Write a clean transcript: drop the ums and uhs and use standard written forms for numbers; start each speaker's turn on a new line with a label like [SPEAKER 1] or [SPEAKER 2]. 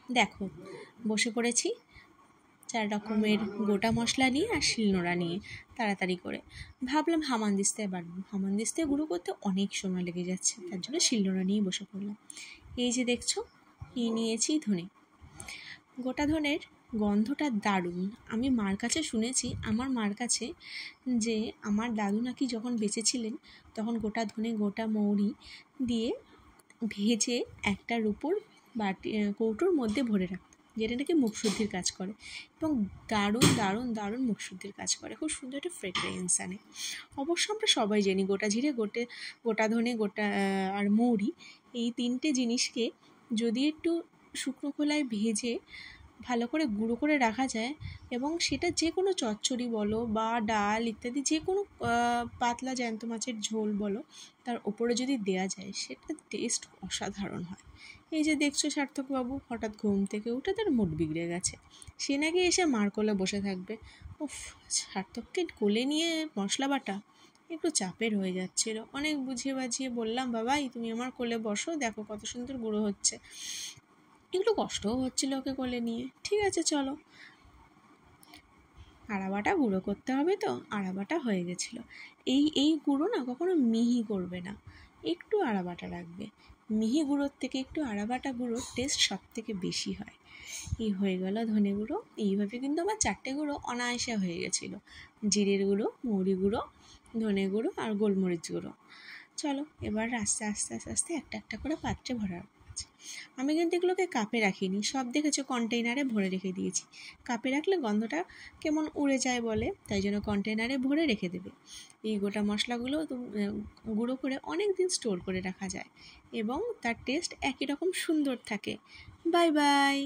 [SPEAKER 1] দেখো বসে পড়েছি 4 রকমের গোটা মশলা নিয়ে আর শিলনোড়া নিয়ে তাড়াতাড়ি করে। ভাবলাম হামানদিস্তায় বাটবো, হামানদিস্তায় গুঁড়ো করতে অনেক সময় লেগে যাচ্ছে, তার জন্য শিলনোড়া নিয়েই বসে পড়লাম। এই যে দেখছো নিয়েছি ধনে। গোটা ধনের গন্ধটা দারুণ। আমি মার কাছে শুনেছি, আমার মার কাছে, যে আমার দাদু নাকি যখন বেঁচে ছিলেন তখন গোটা ধনে গোটা মৌরি দিয়ে ভেজে একটা রুপোর বাটি কৌটোর মধ্যে ভরে রাখত, যেটা নাকি মুখশুদ্ধির কাজ করে এবং দারুণ দারুণ দারুণ মুখশুদ্ধির কাজ করে, খুব সুন্দর একটা ফ্রেগরেন্স আনে। অবশ্য আমরা সবাই জানি গোটা জিরে গোটা ধনে গোটা আর মৌরি এই 3টে জিনিসকে যদি একটু শুকনো খোলায় ভেজে ভালো করে গুঁড়ো করে রাখা যায় এবং সেটা যে কোনো চচ্চড়ি বলো বা ডাল ইত্যাদি যে কোনো পাতলা জ্যান্ত মাছের ঝোল বলো তার ওপরে যদি দেয়া যায় সেটা টেস্ট অসাধারণ হয়। এই যে দেখছো সার্থকবাবু হঠাৎ ঘুম থেকে উঠে তার মুড বিগড়ে গেছে, সে নাকি এসে মার কোলে বসে থাকবে। উফ, সার্থককে কোলে নিয়ে মশলা বাটা একটু চাপের হয়ে যাচ্ছিল। অনেক বুঝিয়ে বাজিয়ে বললাম, বাবাই তুমি আমার কোলে বসো, দেখো কত সুন্দর গুঁড়ো হচ্ছে। একটু কষ্টও হচ্ছিল ওকে কোলে নিয়ে। ঠিক আছে চলো, আড়াবাটা গুঁড়ো করতে হবে, তো আড়াবাটা হয়ে গেছিলো। এই গুঁড়ো না কখনো মিহি করবে না, একটু আড়াবাটা রাখবে। মিহি গুঁড়োর থেকে একটু আড়াবাটা গুঁড়োর টেস্ট সব থেকে বেশি হয়। এই হয়ে গেল ধনে গুঁড়ো। এইভাবে কিন্তু আমার 4টে গুঁড়ো অনায়াসে হয়ে গেছিলো, জিরের গুঁড়ো, মৌরি গুঁড়ো, ধনে গুঁড়ো আর গোলমরিচ গুঁড়ো। চলো এবার আস্তে আস্তে আস্তে আস্তে একটা একটা করে পাত্রে ভরা। আমি কিন্তু এগুলোকে কাপে রাখিনি, সব দেখেছো কন্টেইনারে ভরে রেখে দিয়েছি। কাপে রাখলে গন্ধটা কেমন উড়ে যায় বলে, তাই জন্য কন্টেইনারে ভরে রেখে দেবে। এই গোটা মশলাগুলো গুঁড়ো করে অনেক দিন স্টোর করে রাখা যায় এবং তার টেস্ট একই রকম সুন্দর থাকে। Bye bye.